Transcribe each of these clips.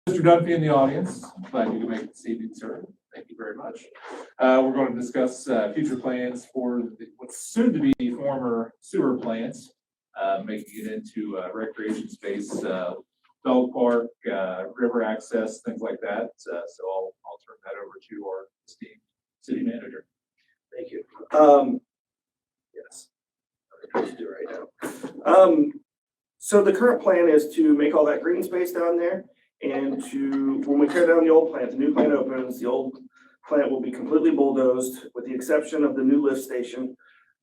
Mr. Dunphy in the audience. Glad you could make it this evening, sir. Thank you very much. We're going to discuss future plans for what's soon to be former sewer plants, making it into recreation space, dog park, river access, things like that. So I'll turn that over to our esteemed city manager. Thank you. Yes, I'm going to do it right now. So the current plan is to make all that green space down there, and when we tear down the old plant, the new plant opens, the old plant will be completely bulldozed with the exception of the new lift station,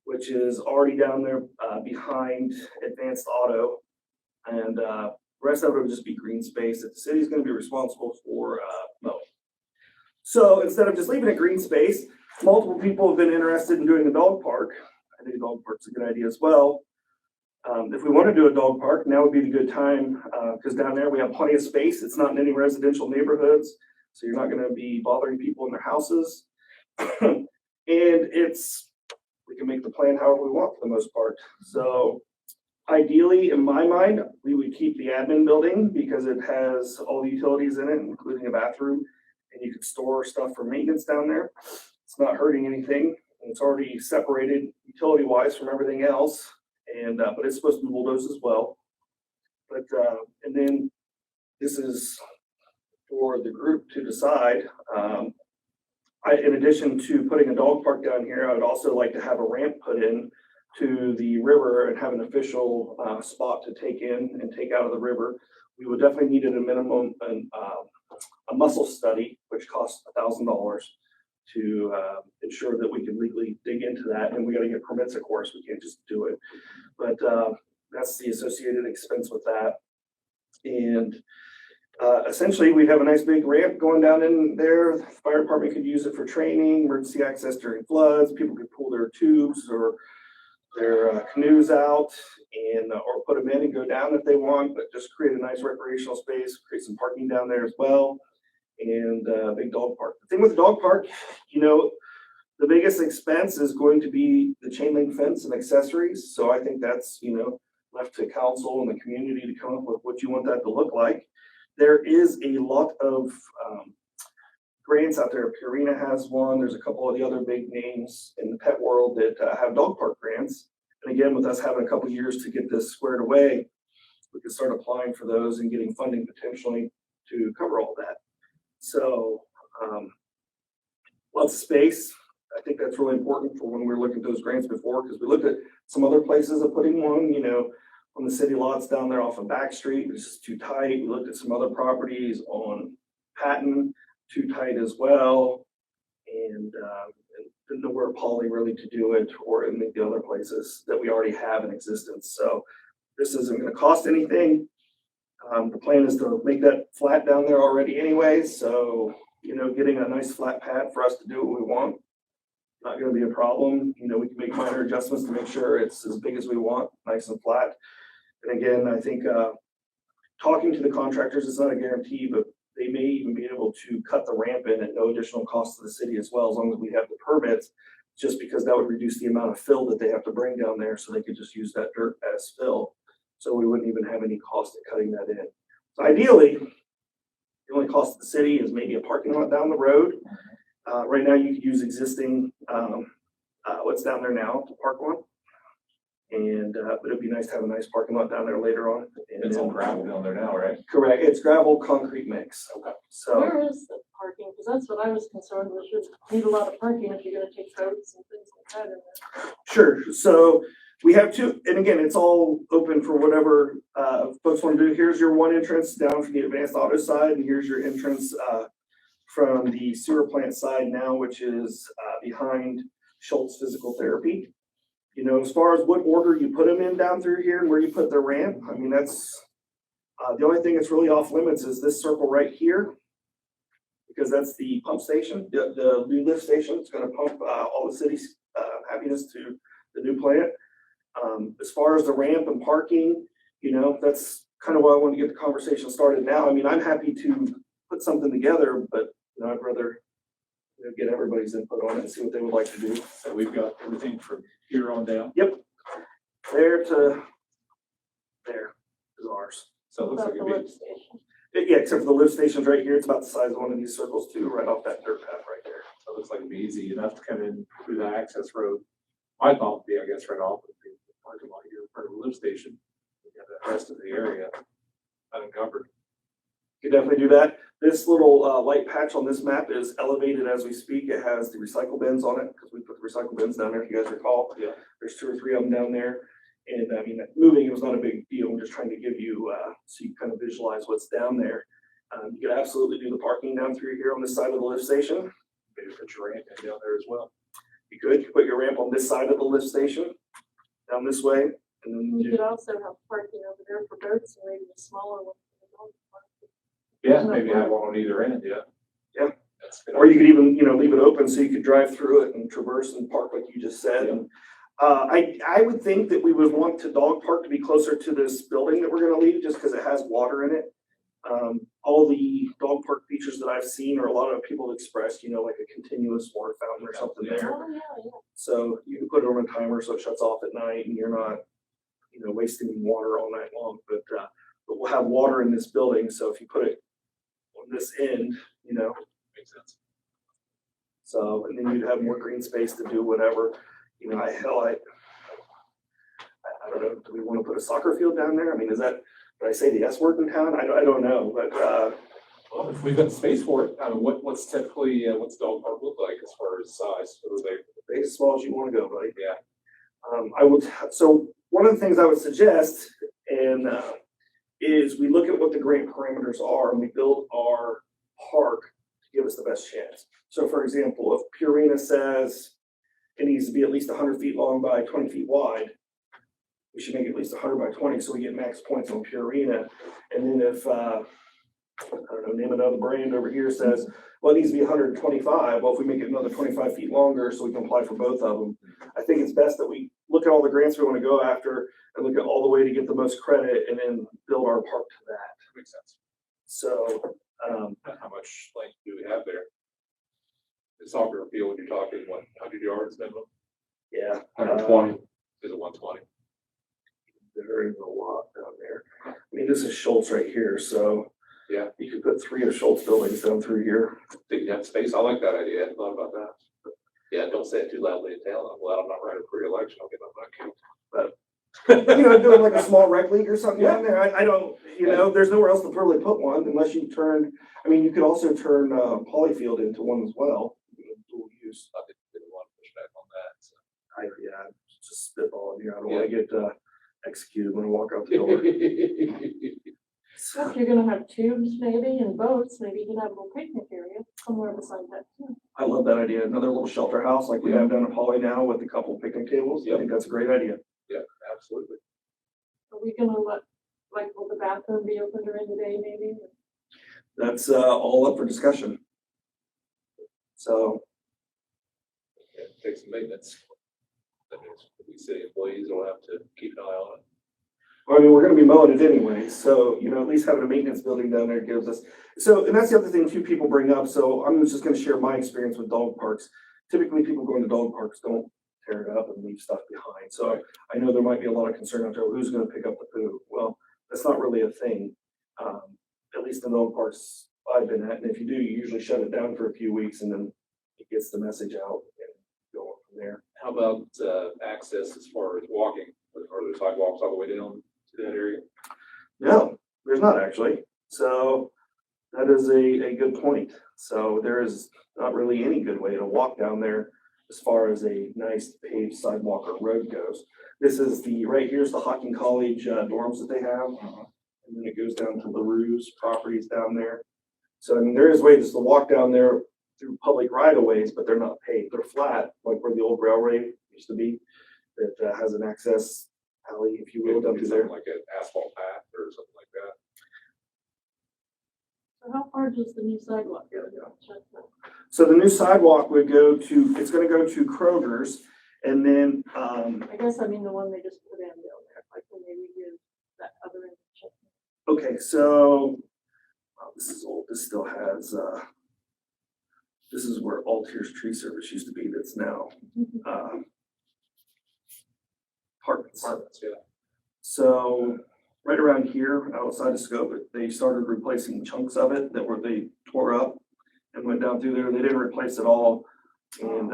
which is already down there behind Advanced Auto, and the rest of it will just be green space that the city is going to be responsible for mowing. So instead of just leaving it green space, multiple people have been interested in doing a dog park. I think a dog park's a good idea as well. If we want to do a dog park, now would be the good time because down there we have plenty of space. It's not in any residential neighborhoods, so you're not going to be bothering people in their houses. And we can make the plan however we want for the most part. So ideally, in my mind, we would keep the admin building because it has all the utilities in it, including a bathroom, and you could store stuff for maintenance down there. It's not hurting anything, and it's already separated utility-wise from everything else. And but it's supposed to be bulldozed as well. But and then this is for the group to decide. In addition to putting a dog park down here, I would also like to have a ramp put in to the river and have an official spot to take in and take out of the river. We would definitely need at a minimum a mussel study, which costs $1,000 to ensure that we can legally dig into that. And we got to get permits, of course. We can't just do it. But that's the associated expense with that. And essentially, we'd have a nice big ramp going down in there. The fire department could use it for training, emergency access during floods. People could pull their tubes or their canoes out and or put them in and go down if they want, but just create a nice recreational space, create some parking down there as well, and a big dog park. The thing with the dog park, you know, the biggest expense is going to be the chain link fence and accessories. So I think that's, you know, left to council and the community to come up with what you want that to look like. There is a lot of grants out there. Purina has one. There's a couple of the other big names in the pet world that have dog park grants. And again, with us having a couple of years to get this squared away, we can start applying for those and getting funding potentially to cover all that. So lots of space. I think that's really important for when we were looking at those grants before, because we looked at some other places of putting one, you know, on the city lots down there off of Back Street. It's just too tight. We looked at some other properties on Patton, too tight as well. And didn't know where Poly really to do it or in the other places that we already have in existence. So this isn't going to cost anything. The plan is to make that flat down there already anyway. So, you know, getting a nice flat pad for us to do what we want, not going to be a problem. You know, we can make minor adjustments to make sure it's as big as we want, nice and flat. And again, I think talking to the contractors is not a guarantee, but they may even be able to cut the ramp in at no additional cost to the city as well, as long as we have the permits, just because that would reduce the amount of fill that they have to bring down there, so they could just use that dirt as fill. So we wouldn't even have any cost at cutting that in. So ideally, the only cost to the city is maybe a parking lot down the road. Right now, you could use existing what's down there now to park one. And but it'd be nice to have a nice parking lot down there later on. And it's all gravel down there now, right? Correct. It's gravel concrete mix. Okay. So where is the parking? Because that's what I was concerned with. You need a lot of parking if you're going to take boats and things like that in there. Sure. So we have two, and again, it's all open for whatever folks want to do. Here's your one entrance down from the Advanced Auto side, and here's your entrance from the sewer plant side now, which is behind Schultz Physical Therapy. You know, as far as what order you put them in down through here and where you put the ramp, I mean, that's the only thing that's really off limits is this circle right here, because that's the pump station, the new lift station. It's going to pump all the city's happiness to the new plant. As far as the ramp and parking, you know, that's kind of why I want to get the conversation started now. I mean, I'm happy to put something together, but you know, I'd rather get everybody's input on it and see what they would like to do. So we've got everything from here on down. Yep. There to there is ours. So it looks like The lift station. Yeah, except for the lift station's right here. It's about the size of one of these circles too, right off that dirt path right there. So it looks like it'd be easy enough to come in through the access road. My thought would be, I guess, right off of the parking lot here, part of the lift station. You have the rest of the area unencumbered. You can definitely do that. This little light patch on this map is elevated as we speak. It has the recycle bins on it because we put the recycle bins down there, if you guys recall. Yeah. There's 2 or 3 of them down there. And I mean, moving it was not a big deal. I'm just trying to give you, so you kind of visualize what's down there. You could absolutely do the parking down through here on this side of the lift station. Maybe put your ramp in down there as well. You could put your ramp on this side of the lift station, down this way. And then You could also have parking over there for boats and maybe a smaller one. For the dog park. Yeah, maybe have one on either end, yeah. Yeah. That's good. or you could even, leave it open so you could drive through it and traverse and park like you just said. And I would think that we would want to dog park to be closer to this building that we're gonna leave, just because it has water in it. All the dog park features that I've seen, or a lot of people expressed, like a continuous water fountain or something there. Oh, yeah. So you can put it on a timer so it shuts off at night and you're not, wasting water all night long. But we'll have water in this building, so if you put it on this end, Makes sense. so, and then you'd have more green space to do whatever. I don't know, do we want to put a soccer field down there? I mean, did I say the S word in town? I don't know, but, Well, if we've got space for it, what's typically, what's dog park look like as far as size? What are they? as small as you want to go, buddy. Yeah. So one of the things I would suggest is we look at what the grant parameters are and we build our park to give us the best chance. So for example, if Purina says it needs to be at least 100 feet long by 20 feet wide, we should make it at least 100 by 20 so we get max points on Purina. And then if, I don't know, name another brand over here says, well, it needs to be 125. Well, if we make it another 25 feet longer so we can apply for both of them, I think it's best that we look at all the grants we want to go after and look at all the way to get the most credit and then build our park to that. Makes sense. So, How much length do we have there? The soccer field, you're talking, 100 yards minimum? yeah. 120. Is it 120? There is a lot down there. I mean, this is Schultz right here, so. Yeah. You could put 3 of Schultz buildings down through here. Think you have space? I like that idea. I hadn't thought about that. But yeah, don't say it too loudly in town. I'm glad I'm not running for re-election. I'll get my butt kicked. Doing like a small rec league or something down there. I don't, there's nowhere else to really put one unless you turn, you could also turn Polyfield into one as well. Dual use. I didn't want to push back on that. So. Just spitballing here. I don't want to get executed when I walk out the door. So if you're gonna have tubes maybe and boats, maybe you can have a little picnic area somewhere beside that too. I love that idea. Another little shelter house like we have down at Poly now with a couple picnic tables. I think that's a great idea. Yeah, absolutely. Are we gonna will the bathroom be open during the day maybe? That's all up for discussion. So, Yeah, take some maintenance. That means we city employees will have to keep an eye on it. we're gonna be mowing it anyway, so, at least having a maintenance building down there gives us. So, and that's the other thing too people bring up, so I'm just gonna share my experience with dog parks. Typically, people going to dog parks don't tear it up and leave stuff behind, so I know there might be a lot of concern out there, who's gonna pick up the poo? Well, that's not really a thing, at least in dog parks I've been at, and if you do, you usually shut it down for a few weeks and then it gets the message out and go on from there. How about access as far as walking? Are there sidewalks all the way down to that area? No, there's not actually. So that is a good point. So there is not really any good way to walk down there as far as a nice paved sidewalk or road goes. This is right here's the Hocking College dorms that they have. And then it goes down to LaRue's properties down there. So there is ways to walk down there through public right of ways, but they're not paved. They're flat, like where the old railway used to be. That has an access alley, if you will, down through there. Like an asphalt path or something like that. So how far does the new sidewalk go? Check that. So the new sidewalk would it's gonna go to Kroger's, and then, I guess I mean the one they just put in down there, like when they redo that other end. okay, so, this is old, this still has, this is where Altiers Tree Service used to be, that's now, apartments. Apartments, yeah. So right around here, outside of scope, they started replacing chunks of it that they tore up and went down through there. They didn't replace it all, and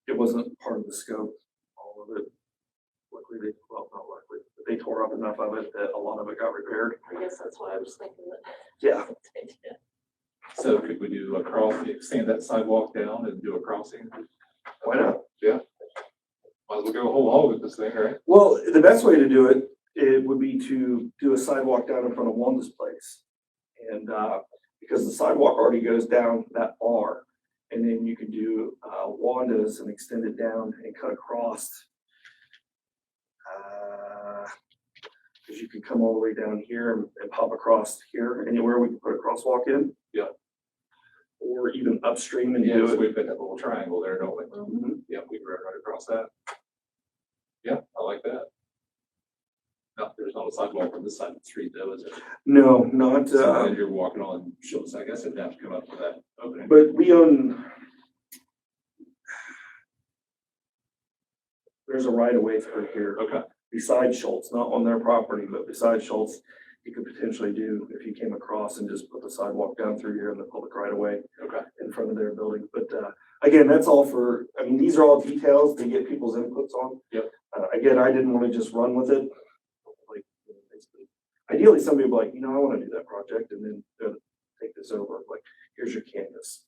it wasn't part of the scope, all of it. Luckily, well, not luckily, but they tore up enough of it that a lot of it got repaired. I guess that's why I was thinking that. Yeah. So could we do a extend that sidewalk down and do a crossing? Why not? Yeah. Might as well go whole hog with this thing, right? Well, the best way to do it would be to do a sidewalk down in front of Wanda's place. And, because the sidewalk already goes down that far, and then you could do, Wanda's and extend it down and cut across. Cause you could come all the way down here and pop across here, anywhere we can put a crosswalk in. Yeah. Or even upstream and Yeah, do so it. we've got that little triangle there, don't we? Mhm. Yeah, we can run right across that. Yeah, I like that. No, there's not a sidewalk on this side of the street though, is there? No, not, So then you're walking on Schultz, I guess it'd have to come up for that opening. but we own. There's a right of way through here. Okay, Beside Schultz, not on their property, but beside Schultz, you could potentially do if you came across and just put the sidewalk down through here in the public right of way okay. in front of their building. But, again, that's all for, I mean, these are all details to get people's inputs on. Yep. Again, I didn't want to just run with it. Like, basically, ideally, somebody would be like, I want to do that project and then take this over. Like, here's your canvas.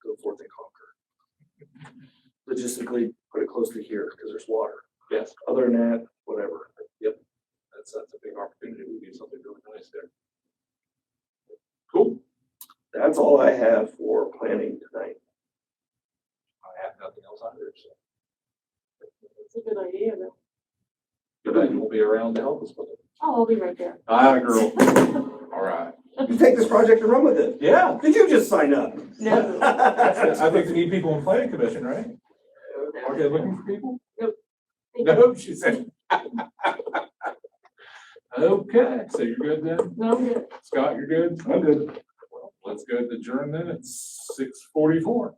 Go forth and conquer. Logistically, put it close to here because there's water. Yes, Other than that, whatever. that's a big opportunity. We do something really nice there. Cool. That's all I have for planning tonight. I have nothing else either, so. It's a good idea, though. But then we'll be around to help us with it. Oh, I'll be right there. Aye, girl. All right. You take this project and run with it. Yeah. Did you just sign up? No. I think we need people in planning commission, right? Are they looking for people? Nope, she said. Okay, so you're good then? No, I'm good. Scott, you're good? I'm good. Well, let's go to adjourn then. It's 6:44.